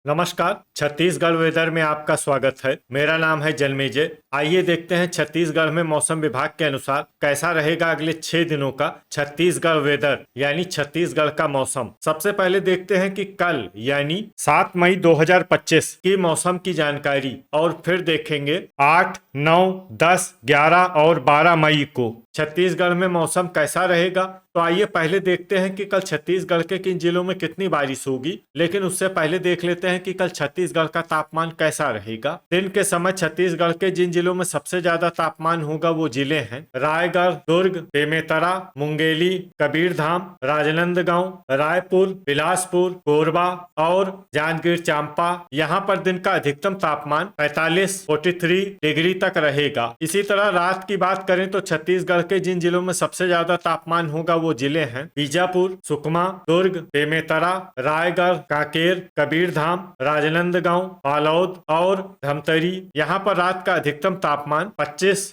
नमस्कार। छत्तीसगढ़ वेदर में आपका स्वागत है। मेरा नाम है जन्मेजय। आइए देखते हैं छत्तीसगढ़ में मौसम विभाग के अनुसार कैसा रहेगा अगले 6 दिनों का छत्तीसगढ़ वेदर यानी छत्तीसगढ़ का मौसम। सबसे पहले देखते हैं कि कल यानी 7 मई 2025 की मौसम की जानकारी और फिर देखेंगे 8, 9, 10, 11 और 12 मई को छत्तीसगढ़ में मौसम कैसा रहेगा। तो आइए पहले देखते हैं कि कल छत्तीसगढ़ के किन जिलों में कितनी बारिश होगी, लेकिन उससे पहले देख लेते हैं कि कल छत्तीसगढ़ का तापमान कैसा रहेगा। दिन के समय छत्तीसगढ़ के जिन जिलों में सबसे ज्यादा तापमान होगा वो जिले हैं रायगढ़, दुर्ग, बेमेतरा, मुंगेली, कबीरधाम, राजनांदगांव, रायपुर, बिलासपुर, कोरबा और जांजगीर चांपा। यहाँ पर दिन का अधिकतम तापमान 43 डिग्री तक रहेगा। इसी तरह रात की बात करें तो छत्तीसगढ़ के जिन जिलों में सबसे ज्यादा तापमान होगा वो जिले हैं बीजापुर, सुकमा, दुर्ग, बेमेतरा, रायगढ़, कांकेर, कबीरधाम, राजनांदगांव, बालोद और धमतरी। यहाँ पर रात का अधिकतम तापमान 25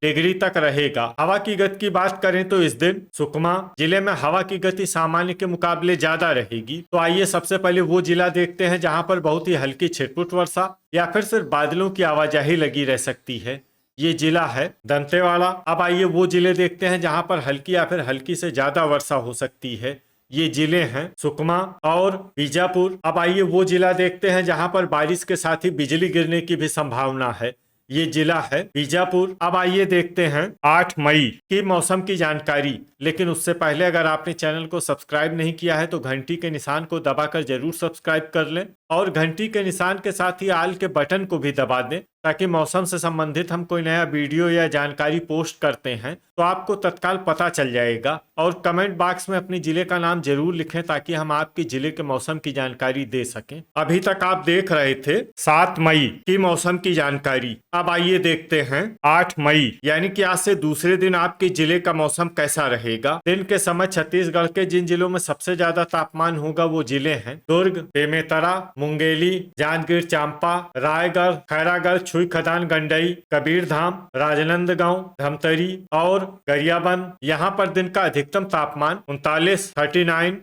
डिग्री तक रहेगा। हवा की गति की बात करें तो इस दिन सुकमा जिले में हवा की गति सामान्य के मुकाबले ज्यादा रहेगी। तो आइए सबसे पहले वो जिला देखते हैं जहाँ पर बहुत ही हल्की छिटपुट वर्षा या फिर सिर्फ बादलों की आवाजाही लगी रह सकती है। ये जिला है दंतेवाड़ा। अब आइए वो जिले देखते हैं जहां पर हल्की या फिर हल्की से ज्यादा वर्षा हो सकती है। ये जिले हैं सुकमा और बीजापुर। अब आइए वो जिला देखते हैं जहां पर बारिश के साथ ही बिजली गिरने की भी संभावना है। ये जिला है बीजापुर। अब आइए देखते हैं 8 मई की मौसम की जानकारी। लेकिन उससे पहले अगर आपने चैनल को सब्सक्राइब नहीं किया है तो घंटी के निशान को दबाकर जरूर सब्सक्राइब कर लें और घंटी के निशान के साथ ही आल के बटन को भी दबा दें ताकि मौसम से संबंधित हम कोई नया वीडियो या जानकारी पोस्ट करते हैं तो आपको तत्काल पता चल जाएगा। और कमेंट बॉक्स में अपने जिले का नाम जरूर लिखें ताकि हम आपके जिले के मौसम की जानकारी दे सकें। अभी तक आप देख रहे थे 7 मई की मौसम की जानकारी। अब आइए देखते हैं 8 मई यानी कि आज से दूसरे दिन आपके जिले का मौसम कैसा रहेगा। दिन के समय छत्तीसगढ़ के जिन जिलों में सबसे ज्यादा तापमान होगा वो जिले हैं दुर्ग, बेमेतरा, मुंगेली, जांजगीर चांपा, रायगढ़, खैरागढ़, छुई खदान, गंडई, कबीरधाम, राजनांदगांव, धमतरी और गरियाबंद। यहाँ पर दिन का अधिकतम तापमान 39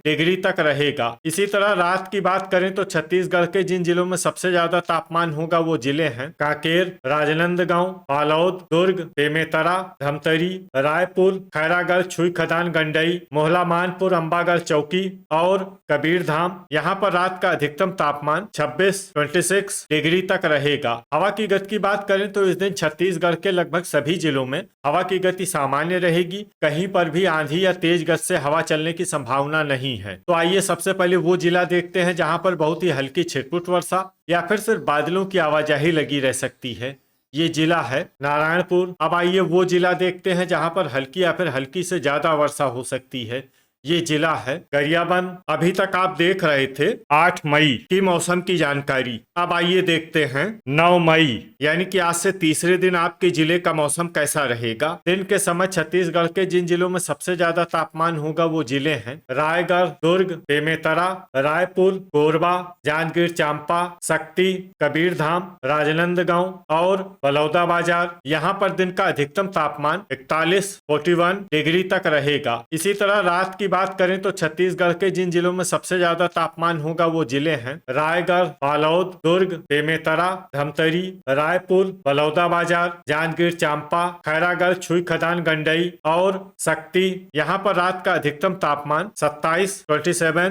डिग्री तक रहेगा। इसी तरह रात की बात करें तो छत्तीसगढ़ के जिन जिलों में सबसे ज्यादा तापमान होगा वो जिले हैं कांकेर, राजनांदगांव, बालोद, दुर्ग, बेमेतरा, धमतरी, रायपुर, खैरागढ़, छुई खदान, गंडई, मोहला, मानपुर, अंबागढ़ चौकी और कबीरधाम। यहाँ पर रात का अधिकतम तापमान 26 डिग्री तक रहेगा। हवा की गति की बात करें तो इस दिन छत्तीसगढ़ के लगभग सभी जिलों में हवा की गति सामान्य रहेगी। कहीं पर भी आंधी या तेज गति से हवा चलने की संभावना नहीं है। तो आइए सबसे पहले वो जिला देखते हैं जहां पर बहुत ही हल्की छिटपुट वर्षा या फिर सिर्फ बादलों की आवाजाही लगी रह सकती है। ये जिला है नारायणपुर। अब आइए वो जिला देखते हैं जहां पर हल्की या फिर हल्की से ज्यादा वर्षा हो सकती है। ये जिला है गरियाबंद। अभी तक आप देख रहे थे 8 मई की मौसम की जानकारी। अब आइए देखते हैं 9 मई यानी कि आज से तीसरे दिन आपके जिले का मौसम कैसा रहेगा। दिन के समय छत्तीसगढ़ के जिन जिलों में सबसे ज्यादा तापमान होगा वो जिले हैं रायगढ़, दुर्ग, बेमेतरा, रायपुर, कोरबा, जांजगीर चांपा, शक्ति, कबीरधाम, राजनांदगांव और बलौदाबाजार। यहाँ पर दिन का अधिकतम तापमान 41 डिग्री तक रहेगा। इसी तरह रात की बात करें तो छत्तीसगढ़ के जिन जिलों में सबसे ज्यादा तापमान होगा वो जिले हैं रायगढ़, बालोद, दुर्ग, बेमेतरा, धमतरी, रायपुर, बलौदाबाजार, जांजगीर चांपा, खैरागढ़, छुई खदान, गंडई और शक्ति। यहाँ पर रात का अधिकतम तापमान 27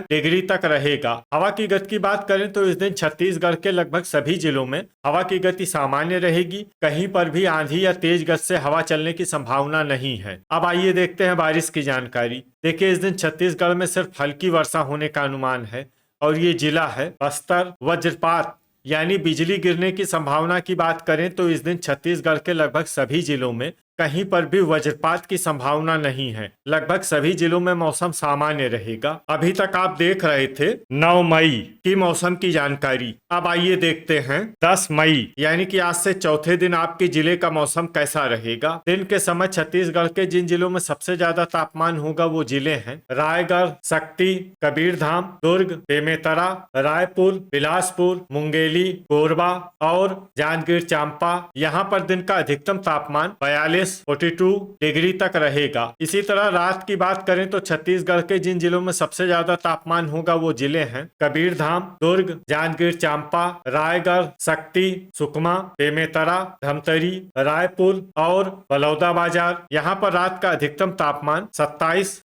डिग्री तक रहेगा। हवा की गति की बात करें तो इस दिन छत्तीसगढ़ के लगभग सभी जिलों में हवा की गति सामान्य रहेगी। कहीं पर भी आंधी या तेज गति से हवा चलने की संभावना नहीं है। अब आइए देखते हैं बारिश की जानकारी। देखिए इस दिन छत्तीसगढ़ में सिर्फ हल्की वर्षा होने का अनुमान है और ये जिला है बस्तर। वज्रपात यानी बिजली गिरने की संभावना की बात करें तो इस दिन छत्तीसगढ़ के लगभग सभी जिलों में कहीं पर भी वज्रपात की संभावना नहीं है। लगभग सभी जिलों में मौसम सामान्य रहेगा। अभी तक आप देख रहे थे 9 मई की मौसम की जानकारी। अब आइए देखते हैं 10 मई यानी कि आज से चौथे दिन आपके जिले का मौसम कैसा रहेगा। दिन के समय छत्तीसगढ़ के जिन जिलों में सबसे ज्यादा तापमान होगा वो जिले हैं रायगढ़, शक्ति, कबीरधाम, दुर्ग, बेमेतरा, रायपुर, बिलासपुर, मुंगेली, कोरबा और जांजगीर चांपा। यहाँ पर दिन का अधिकतम तापमान 42 42 डिग्री तक रहेगा। इसी तरह रात की बात करें तो छत्तीसगढ़ के जिन जिलों में सबसे ज्यादा तापमान होगा वो जिले हैं कबीरधाम, दुर्ग, जांजगीर चांपा, रायगढ़, शक्ति, सुकमा, बेमेतरा, धमतरी, रायपुर और बलौदाबाजार। यहाँ पर रात का अधिकतम तापमान 27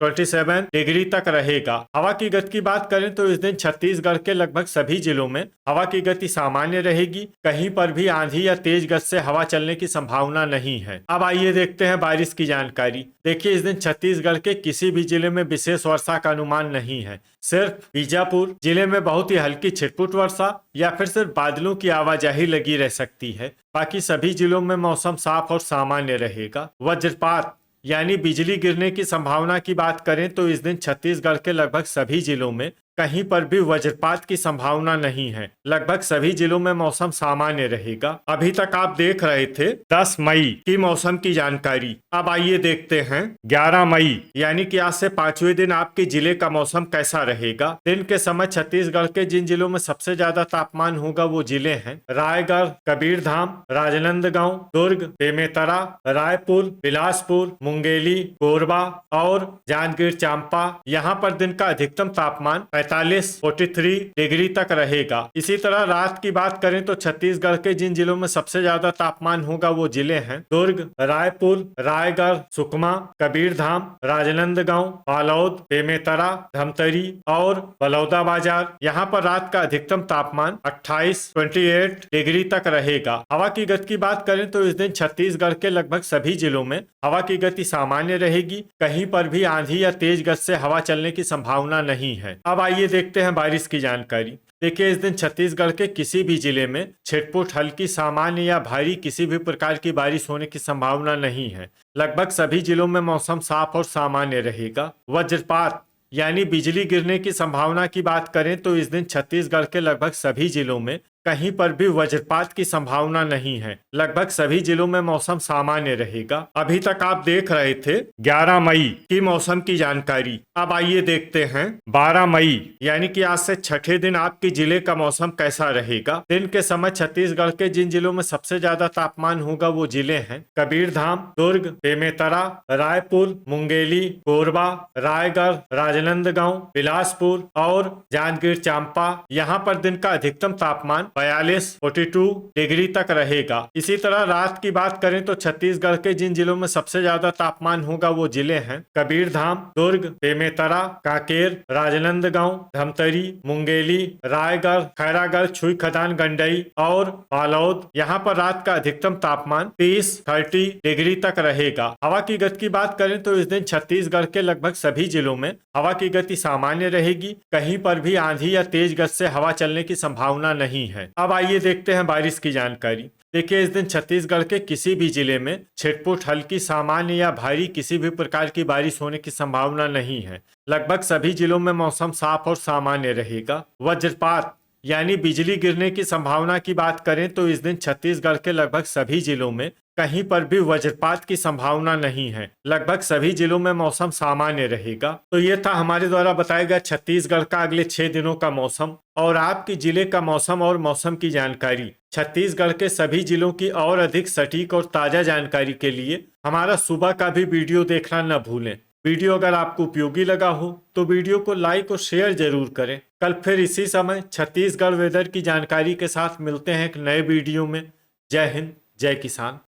डिग्री तक रहेगा। हवा की गति की बात करें तो इस दिन छत्तीसगढ़ के लगभग सभी जिलों में हवा की गति सामान्य रहेगी। कहीं पर भी आंधी या तेज गति से हवा चलने की संभावना नहीं है। अब आइए देखते हैं बारिश की जानकारी। देखिए, इस दिन छत्तीसगढ़ के किसी भी जिले में विशेष वर्षा का अनुमान नहीं है। सिर्फ बीजापुर जिले में बहुत ही हल्की छिटपुट वर्षा या फिर सिर्फ बादलों की आवाजाही लगी रह सकती है। बाकी सभी जिलों में मौसम साफ और सामान्य रहेगा। वज्रपात यानी बिजली गिरने की संभावना की बात करें तो इस दिन छत्तीसगढ़ के लगभग सभी जिलों में कहीं पर भी वज्रपात की संभावना नहीं है। लगभग सभी जिलों में मौसम सामान्य रहेगा। अभी तक आप देख रहे थे 10 मई की मौसम की जानकारी। अब आइए देखते हैं 11 मई यानी कि आज से 5वें दिन आपके जिले का मौसम कैसा रहेगा। दिन के समय छत्तीसगढ़ के जिन जिलों में सबसे ज्यादा तापमान होगा वो जिले हैं रायगढ़, कबीरधाम, राजनांदगांव, दुर्ग, बेमेतरा, रायपुर, बिलासपुर, मुंगेली, कोरबा और जांजगीर चांपा। यहाँ पर दिन का अधिकतम तापमान 43 डिग्री तक रहेगा। इसी तरह रात की बात करें तो छत्तीसगढ़ के जिन जिलों में सबसे ज्यादा तापमान होगा वो जिले हैं दुर्ग, रायपुर, रायगढ़, सुकमा, कबीरधाम, राजनांदगांव, बालोद, बेमेतरा, धमतरी और बलौदाबाजार। यहाँ पर रात का अधिकतम तापमान 28 डिग्री तक रहेगा। हवा की गति की बात करें तो इस दिन छत्तीसगढ़ के लगभग सभी जिलों में हवा की गति सामान्य रहेगी। कहीं पर भी आंधी या तेज गति से हवा चलने की संभावना नहीं है। अब आइए देखते हैं बारिश की जानकारी। देखिए, इस दिन छत्तीसगढ़ के किसी भी जिले में छिटपुट, हल्की, सामान्य या भारी किसी भी प्रकार की बारिश होने की संभावना नहीं है। लगभग सभी जिलों में मौसम साफ और सामान्य रहेगा। वज्रपात यानी बिजली गिरने की संभावना की बात करें तो इस दिन छत्तीसगढ़ के लगभग सभी जिलों में कहीं पर भी वज्रपात की संभावना नहीं है। लगभग सभी जिलों में मौसम सामान्य रहेगा। अभी तक आप देख रहे थे 11 मई की मौसम की जानकारी। अब आइए देखते हैं 12 मई यानी कि आज से छठे दिन आपके जिले का मौसम कैसा रहेगा। दिन के समय छत्तीसगढ़ के जिन जिलों में सबसे ज्यादा तापमान होगा वो जिले हैं कबीरधाम, दुर्ग, बेमेतरा, रायपुर, मुंगेली, कोरबा, रायगढ़, राजनांदगांव, बिलासपुर और जांजगीर चांपा। यहाँ पर दिन का अधिकतम तापमान 42 डिग्री तक रहेगा। इसी तरह रात की बात करें तो छत्तीसगढ़ के जिन जिलों में सबसे ज्यादा तापमान होगा वो जिले हैं कबीरधाम, दुर्ग, बेमेतरा, कांकेर, राजनांदगांव, धमतरी, मुंगेली, रायगढ़, खैरागढ़, छुई खदान, गंडई और बालोद। यहाँ पर रात का अधिकतम तापमान 30 डिग्री तक रहेगा। हवा की गति की बात करें तो इस दिन छत्तीसगढ़ के लगभग सभी जिलों में हवा की गति सामान्य रहेगी। कहीं पर भी आंधी या तेज गति से हवा चलने की संभावना नहीं है। अब आइए देखते हैं बारिश की जानकारी। देखिए, इस दिन छत्तीसगढ़ के किसी भी जिले में छिटपुट, हल्की, सामान्य या भारी किसी भी प्रकार की बारिश होने की संभावना नहीं है। लगभग सभी जिलों में मौसम साफ और सामान्य रहेगा। वज्रपात यानी बिजली गिरने की संभावना की बात करें तो इस दिन छत्तीसगढ़ के लगभग सभी जिलों में कहीं पर भी वज्रपात की संभावना नहीं है। लगभग सभी जिलों में मौसम सामान्य रहेगा। तो ये था हमारे द्वारा बताया गया छत्तीसगढ़ का अगले 6 दिनों का मौसम और आपके जिले का मौसम और मौसम की जानकारी। छत्तीसगढ़ के सभी जिलों की और अधिक सटीक और ताजा जानकारी के लिए हमारा सुबह का भी वीडियो देखना न भूलें। वीडियो अगर आपको उपयोगी लगा हो तो वीडियो को लाइक और शेयर जरूर करें। कल फिर इसी समय छत्तीसगढ़ वेदर की जानकारी के साथ मिलते हैं एक नए वीडियो में। जय हिंद, जय किसान।